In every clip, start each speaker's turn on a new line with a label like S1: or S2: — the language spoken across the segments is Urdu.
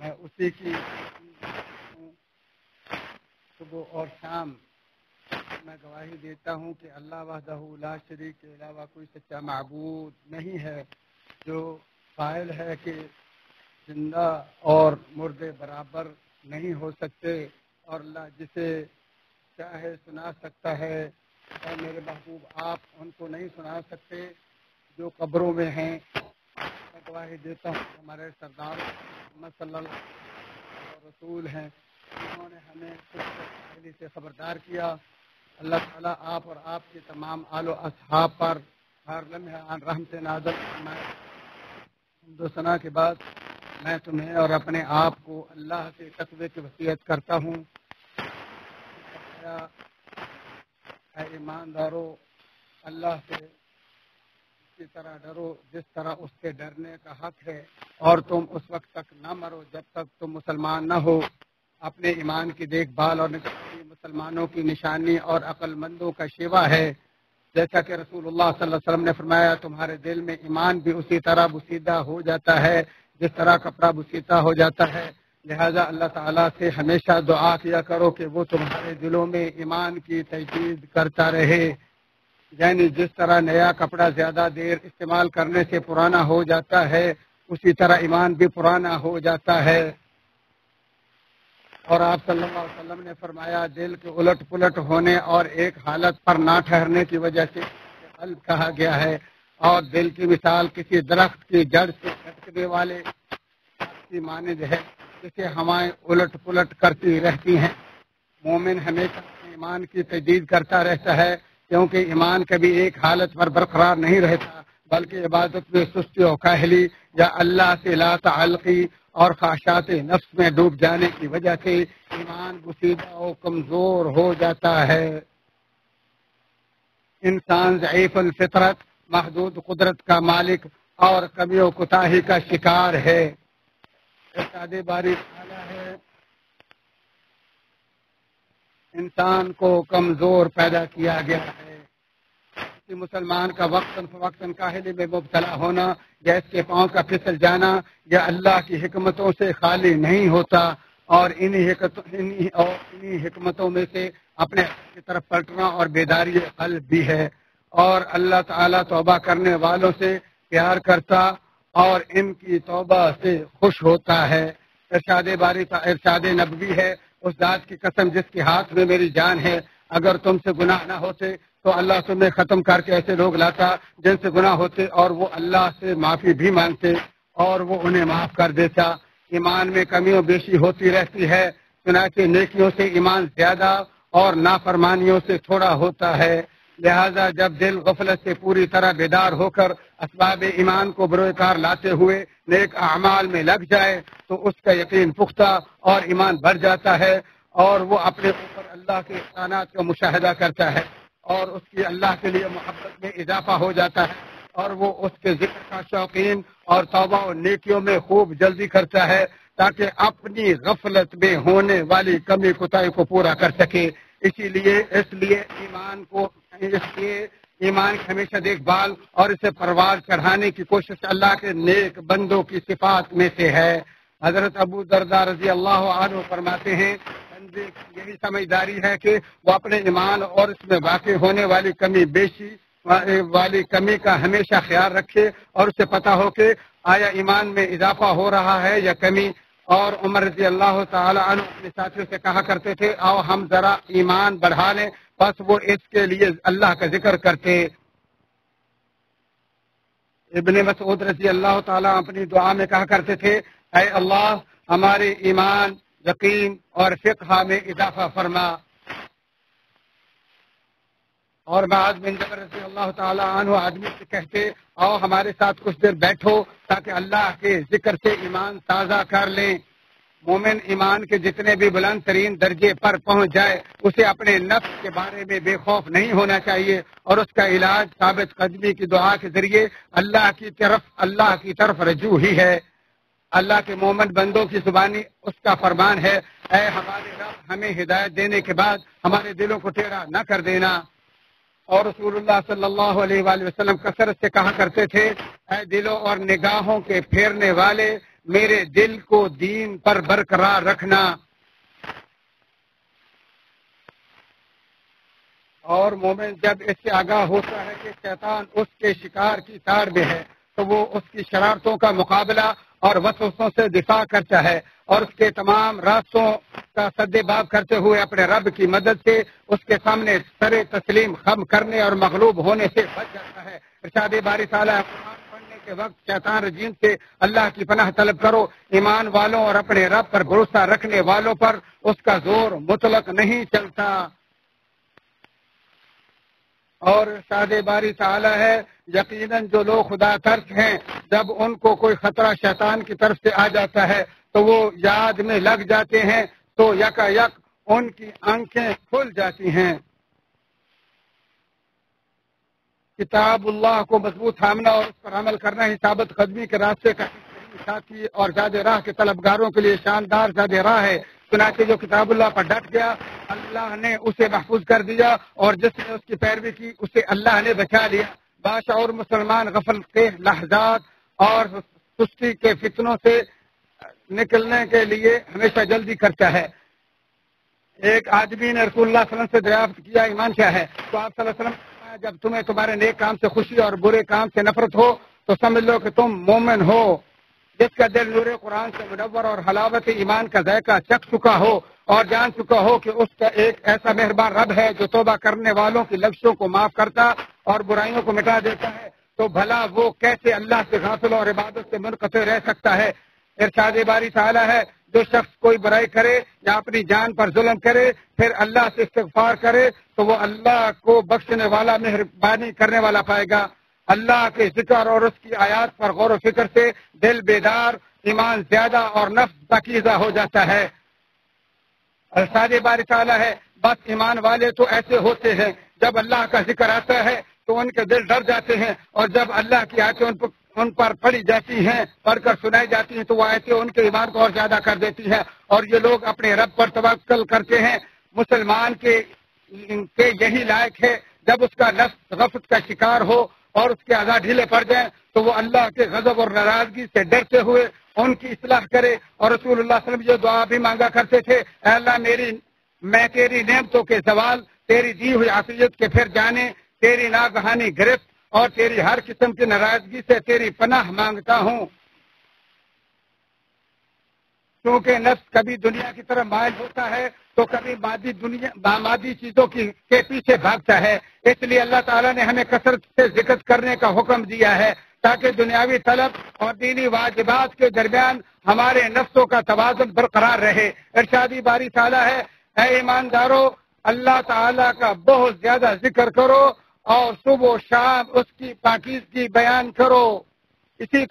S1: میں اسی کی صبح اور شام میں گواہی دیتا ہوں کہ اللہ وحدہ لا شریک کے علاوہ کوئی سچا معبود نہیں ہے، جو قائل ہے کہ زندہ اور مردے برابر نہیں ہو سکتے، اور اللہ جسے چاہے سنا سکتا ہے، اور میرے محبوب آپ ان کو نہیں سنا سکتے جو قبروں میں ہیں۔ میں گواہی دیتا ہوں کہ ہمارے سردار محمد صلی اللہ علیہ وسلم رسول ہیں، انہوں نے ہمیں پہلی سے خبردار کیا۔ اللہ تعالیٰ آپ اور آپ کے تمام آل و اصحاب پر ہر لمحہ رحمت نازل فرمائے۔ حمد و ثنا کے بعد میں تمہیں اور اپنے آپ کو اللہ کے تقوی کی وصیت کرتا ہوں۔ اے ایماندارو، اللہ سے اسی طرح ڈرو جس طرح اس کے ڈرنے کا حق ہے، اور تم اس وقت تک نہ مرو جب تک تم مسلمان نہ ہو۔ اپنے ایمان کی دیکھ بھال اور نگرانی مسلمانوں کی نشانی اور عقل مندوں کا شیوا ہے۔ جیسا کہ رسول اللہ صلی اللہ علیہ وسلم نے فرمایا، تمہارے دل میں ایمان بھی اسی طرح بسیدہ ہو جاتا ہے جس طرح کپڑا بسیدہ ہو جاتا ہے۔ لہذا اللہ تعالیٰ سے ہمیشہ دعا کیا کرو کہ وہ تمہارے دلوں میں ایمان کی تجدید کرتا رہے۔ یعنی جس طرح نیا کپڑا زیادہ دیر استعمال کرنے سے پرانا ہو جاتا ہے، اسی طرح ایمان بھی پرانا ہو جاتا ہے۔ اور آپ صلی اللہ علیہ وسلم نے فرمایا، دل کے الٹ پلٹ ہونے اور ایک حالت پر نہ ٹھہرنے کی وجہ سے قلب کہا گیا ہے، اور دل کی مثال کسی درخت کی جڑ سے لٹکنے والے کی مانند ہے جسے ہوائیں الٹ پلٹ کرتی رہتی ہیں۔ مومن ہمیشہ ایمان کی تجدید کرتا رہتا ہے، کیونکہ ایمان کبھی ایک حالت پر برقرار نہیں رہتا، بلکہ عبادت میں سستی و کاہلی یا اللہ سے لا تعلقی اور خواہشات نفس میں ڈوب جانے کی وجہ سے ایمان بسیدہ و کمزور ہو جاتا ہے۔ انسان ضعیف الفطرت، محدود قدرت کا مالک اور کمی و کوتاہی کا شکار ہے۔ ارشاد باری تعالیٰ ہے، انسان کو کمزور پیدا کیا گیا ہے۔ کسی مسلمان کا وقتاً فوقتاً کاہلی میں مبتلا ہونا یا اس کے پاؤں کا پھسل جانا یا اللہ کی حکمتوں سے خالی نہیں ہوتا، اور انہی حکمتوں میں سے اپنے کی طرف پلٹنا اور بیداری قلب بھی ہے، اور اللہ تعالیٰ توبہ کرنے والوں سے پیار کرتا اور ان کی توبہ سے خوش ہوتا ہے۔ ارشاد باری ارشاد نبوی ہے، اس ذات کی قسم جس کے ہاتھ میں میری جان ہے، اگر تم سے گناہ نہ ہوتے تو اللہ تمہیں ختم کر کے ایسے لوگ لاتا جن سے گناہ ہوتے، اور وہ اللہ سے معافی بھی مانگتے اور وہ انہیں معاف کر دیتا۔ ایمان میں کمی و بیشی ہوتی رہتی ہے، چنانچہ نیکیوں سے ایمان زیادہ اور نافرمانیوں سے تھوڑا ہوتا ہے۔ لہذا جب دل غفلت سے پوری طرح بیدار ہو کر اسباب ایمان کو بروئے کار لاتے ہوئے نیک اعمال میں لگ جائے تو اس کا یقین پختہ اور ایمان بڑھ جاتا ہے، اور وہ اپنے اوپر اللہ کے احسانات کا مشاہدہ کرتا ہے، اور اس کی اللہ کے لیے محبت میں اضافہ ہو جاتا ہے، اور وہ اس کے ذکر کا شوقین اور توبہ و نیکیوں میں خوب جلدی کرتا ہے تاکہ اپنی غفلت میں ہونے والی کمی کوتاہی کو پورا کر سکے۔ اس لیے ایمان کی ہمیشہ دیکھ بھال اور اسے پرواز چڑھانے کی کوشش اللہ کے نیک بندوں کی صفات میں سے ہے۔ حضرت ابو درداء رضی اللہ عنہ فرماتے ہیں، بندے کی یہی سمجھداری ہے کہ وہ اپنے ایمان اور اس میں واقع ہونے والی کمی بیشی والی کمی کا ہمیشہ خیال رکھے، اور اسے پتہ ہو کہ آیا ایمان میں اضافہ ہو رہا ہے یا کمی۔ اور عمر رضی اللہ تعالی عنہ اپنے ساتھیوں سے کہا کرتے تھے، آؤ ہم ذرا ایمان بڑھا لیں، بس وہ اس کے لیے اللہ کا ذکر کرتے۔ ابن مسعود رضی اللہ تعالیٰ اپنی دعا میں کہا کرتے تھے، اے اللہ ہمارے ایمان، یقین اور فقہ میں اضافہ فرما۔ اور معاذ بن جبل رضی اللہ تعالیٰ عنہ آدمی سے کہتے، آؤ ہمارے ساتھ کچھ دیر بیٹھو تاکہ اللہ کے ذکر سے ایمان تازہ کر لیں۔ مومن ایمان کے جتنے بھی بلند ترین درجے پر پہنچ جائے، اسے اپنے نفس کے بارے میں بے خوف نہیں ہونا چاہیے، اور اس کا علاج ثابت قدمی کی دعا کے ذریعے اللہ کی طرف رجوع ہی ہے۔ اللہ کے مومن بندوں کی زبانی اس کا فرمان ہے، اے ہمارے رب ہمیں ہدایت دینے کے بعد ہمارے دلوں کو ٹیڑھا نہ کر دینا۔ اور رسول اللہ صلی اللہ علیہ وآلہ وسلم کثرت سے کہا کرتے تھے، اے دلوں اور نگاہوں کے پھیرنے والے، میرے دل کو دین پر برقرار رکھنا۔ اور مومن جب اس سے آگاہ ہوتا ہے کہ شیطان اس کے شکار کی تاڑ میں ہے تو وہ اس کی شرارتوں کا مقابلہ اور وسوسوں سے دفاع کرتا ہے اور اس کے تمام راستوں کا سد باب کرتے ہوئے اپنے رب کی مدد سے اس کے سامنے سر تسلیم خم کرنے اور مغلوب ہونے سے بچ جاتا ہے۔ ارشاد باری تعالیٰ قرآن پڑھنے کے وقت شیطان رجیم سے اللہ کی پناہ طلب کرو۔ ایمان والوں اور اپنے رب پر بھروسہ رکھنے والوں پر اس کا زور مطلق نہیں چلتا۔ اور ارشاد باری تعالیٰ ہے یقیناً جو لوگ خدا ترک ہیں جب ان کو کوئی خطرہ شیطان کی طرف سے آ جاتا ہے تو وہ یاد میں لگ جاتے ہیں تو یکا یک ان کی آنکھیں کھل جاتی ہیں۔ کتاب اللہ کو مضبوط تھامنا اور اس پر عمل کرنا ہی ثابت قدمی کے راستے کا ساتھی اور زاد راہ کے طلبگاروں کے لیے شاندار زاد راہ ہے۔ چنانچہ جو کتاب اللہ پر ڈٹ گیا اللہ نے اسے محفوظ کر دیا اور جس نے اس کی پیروی کی اسے اللہ نے بچا لیا۔ بادشاہ اور مسلمان غفل کے لحظات اور سستی کے فتنوں سے نکلنے کے لیے ہمیشہ جلدی کرتا ہے۔ ایک آدمی نے رسول اللہ صلی اللہ علیہ وسلم سے دریافت کیا ایمان کیا ہے؟ تو آپ صلی اللہ علیہ وسلم جب تمہیں تمہارے نیک کام سے خوشی اور برے کام سے نفرت ہو تو سمجھ لو کہ تم مومن ہو۔ جس کا دل نور قرآن سے منور اور حلاوت ایمان کا ذائقہ چکھ چکا ہو اور جان چکا ہو کہ اس کا ایک ایسا مہربان رب ہے جو توبہ کرنے والوں کی لفظوں کو معاف کرتا اور برائیوں کو مٹا دیتا ہے تو بھلا وہ کیسے اللہ سے غافل اور عبادت سے منقطع رہ سکتا ہے۔ ارشاد باری تعالیٰ ہے جو شخص کوئی برائی کرے یا اپنی جان پر ظلم کرے پھر اللہ سے استغفار کرے تو وہ اللہ کو بخشنے والا مہربانی کرنے والا پائے گا۔ اللہ کے ذکر اور اس کی آیات پر غور و فکر سے دل بیدار، ایمان زیادہ اور نفس پاکیزہ ہو جاتا ہے۔ ارشاد باری تعالیٰ ہے بس ایمان والے تو ایسے ہوتے ہیں جب اللہ کا ذکر آتا ہے تو ان کے دل ڈر جاتے ہیں اور جب اللہ کی آیتیں ان پر پڑھی جاتی ہیں پڑھ کر سنائی جاتی ہیں تو وہ آیتیں ان کے ایمان کو اور زیادہ کر دیتی ہیں اور یہ لوگ اپنے رب پر توکل کرتے ہیں۔ مسلمان کے یہی لائق ہے جب اس کا نفس غفلت کا شکار ہو اور اس کے اعضاء ڈھیلے پڑ جائیں تو وہ اللہ کے غضب اور ناراضگی سے ڈرتے ہوئے ان کی اصلاح کرے۔ اور رسول اللہ صلی اللہ علیہ وسلم یہ دعا بھی مانگا کرتے تھے اے اللہ میں تیری نعمتوں کے زوال، تیری دی ہوئی عافیت کے پھر جانے، تیری ناگہانی گرفت اور تیری ہر قسم کی ناراضگی سے تیری پناہ مانگتا ہوں۔ کیونکہ نفس کبھی دنیا کی طرف مائل ہوتا ہے تو کبھی مادی چیزوں کے پیچھے بھاگتا ہے۔ اس لیے اللہ تعالیٰ نے ہمیں کثرت سے ذکر کرنے کا حکم دیا ہے تاکہ دنیاوی طلب اور دینی واجبات کے درمیان ہمارے نفسوں کا توازن برقرار رہے۔ ارشادی باری تعالیٰ ہے اے ایماندارو اللہ تعالیٰ کا بہت زیادہ ذکر کرو اور صبح و شام اس کی پاکیزگی بیان کرو۔ اسی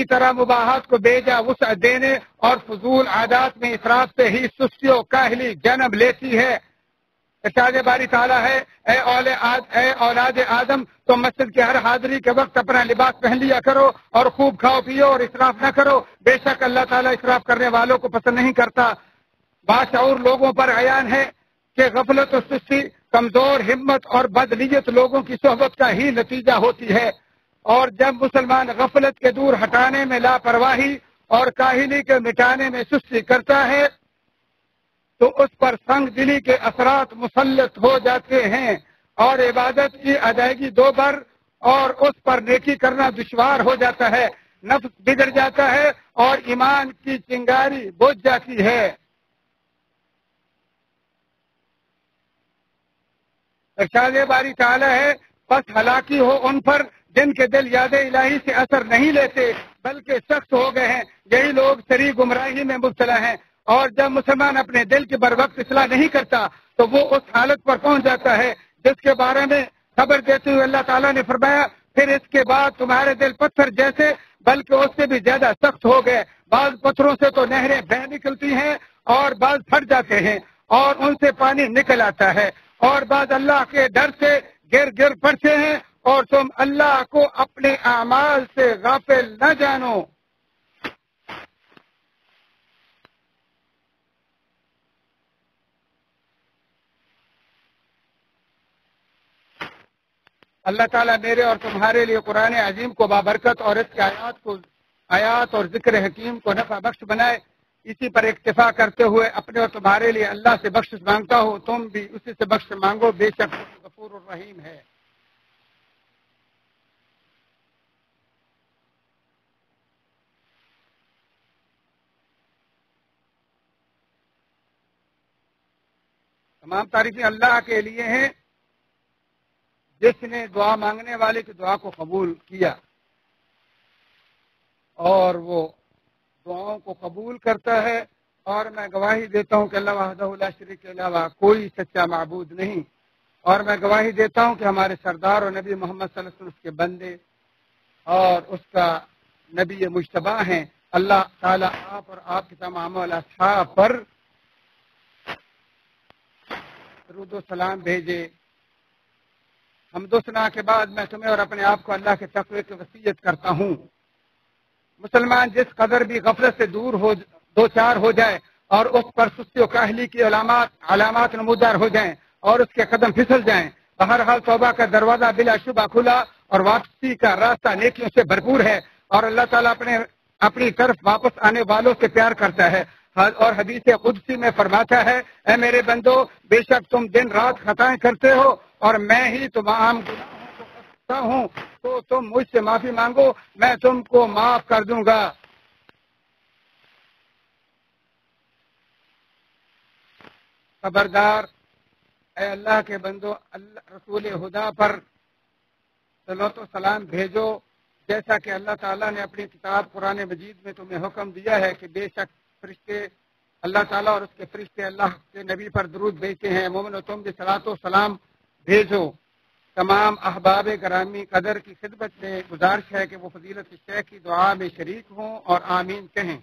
S1: طرح مباحات کو بیجا وسعت دینے اور فضول عادات میں اسراف سے ہی سستی و کاہلی جنم لیتی ہے۔ ارشاد باری تعالیٰ ہے اے اولاد آدم تم مسجد کے ہر حاضری کے وقت اپنا لباس پہن لیا کرو اور خوب کھاؤ پیو اور اسراف نہ کرو، بے شک اللہ تعالیٰ اسراف کرنے والوں کو پسند نہیں کرتا۔ باشعور لوگوں پر عیان ہے کہ غفلت و سستی کمزور ہمت اور بدنیت لوگوں کی صحبت کا ہی نتیجہ ہوتی ہے، اور جب مسلمان غفلت کے دور ہٹانے میں لاپرواہی اور کاہلی کے مٹانے میں سستی کرتا ہے تو اس پر سنگ دلی کے اثرات مسلط ہو جاتے ہیں اور عبادت کی ادائیگی دوبر اور اس پر نیکی کرنا دشوار ہو جاتا ہے، نفس بگڑ جاتا ہے اور ایمان کی چنگاری بجھ جاتی ہے۔ ارشاد باری تعالیٰ ہے بس ہلاکی ہو ان پر جن کے دل یاد الہی سے اثر نہیں لیتے بلکہ سخت ہو گئے ہیں، یہی لوگ سری گمراہی میں مبتلا ہیں۔ اور جب مسلمان اپنے دل کی بر وقت اصلاح نہیں کرتا تو وہ اس حالت پر پہنچ جاتا ہے جس کے بارے میں خبر دیتے ہوئے اللہ تعالیٰ نے فرمایا پھر اس کے بعد تمہارے دل پتھر جیسے بلکہ اس سے بھی زیادہ سخت ہو گئے، بعض پتھروں سے تو نہریں بہہ نکلتی ہیں اور بعض پھٹ جاتے ہیں اور ان سے پانی نکل آتا ہے، اور بعض اللہ کے ڈر سے گر پڑتے ہیں اور تم اللہ کو اپنے اعمال سے غافل نہ جانو۔ اللہ تعالیٰ میرے اور تمہارے لیے قرآن عظیم کو بابرکت اور اس کی آیات اور ذکر حکیم کو نفع بخش بنائے۔ اسی پر اکتفا کرتے ہوئے اپنے اور تمہارے لیے اللہ سے بخشش مانگتا ہوں، تم بھی اسی سے بخش مانگو، بے شک غفور الرحیم ہے۔ تمام تعریفیں اللہ کے لیے ہیں جس نے دعا مانگنے والے کی دعا کو قبول کیا اور وہ دعاؤں کو قبول کرتا ہے، اور میں گواہی دیتا ہوں کہ اللہ وحدہ لا شریک کے علاوہ کوئی سچا معبود نہیں، اور میں گواہی دیتا ہوں کہ ہمارے سردار اور نبی محمد صلی اللہ علیہ وسلم اس کے بندے اور اس کا نبی مجتبی ہیں۔ اللہ تعالیٰ آپ اور آپ کے تمام اصحاب پر درود و سلام بھیجے۔ حمد و ثنا کے بعد میں تمہیں اور اپنے آپ کو اللہ کے تقوی کی وصیت کرتا ہوں۔ مسلمان جس قدر بھی غفلت سے دو چار ہو جائے اور اس پر سستی و کاہلی کی علامات نمودار ہو جائیں اور اس کے قدم پھسل جائیں، بہرحال توبہ کا دروازہ بلا شبہ کھلا اور واپسی کا راستہ نیکیوں سے بھرپور ہے، اور اللہ تعالیٰ اپنی طرف واپس آنے والوں سے پیار کرتا ہے، اور حدیث قدسی میں فرماتا ہے، اے میرے بندو، بے شک تم دن رات خطائیں کرتے ہو اور میں ہی تمام گناہوں کو بخشتا ہوں، تو تم مجھ سے معافی مانگو، میں تم کو معاف کر دوں گا۔ خبردار، اے اللہ کے بندو، رسول خدا پر صلوات و سلام بھیجو، جیسا کہ اللہ تعالیٰ نے اپنی کتاب قرآن مجید میں تمہیں حکم دیا ہے کہ بے شک فرشتے اللہ تعالیٰ اور اس کے فرشتے اللہ کے نبی پر درود بھیجتے ہیں۔ مومنو تم بھی صلوات و سلام بھیجو۔ تمام احباب گرامی قدر کی خدمت میں گزارش ہے کہ وہ فضیلت الشیخ کی دعا میں شریک ہوں اور آمین کہیں۔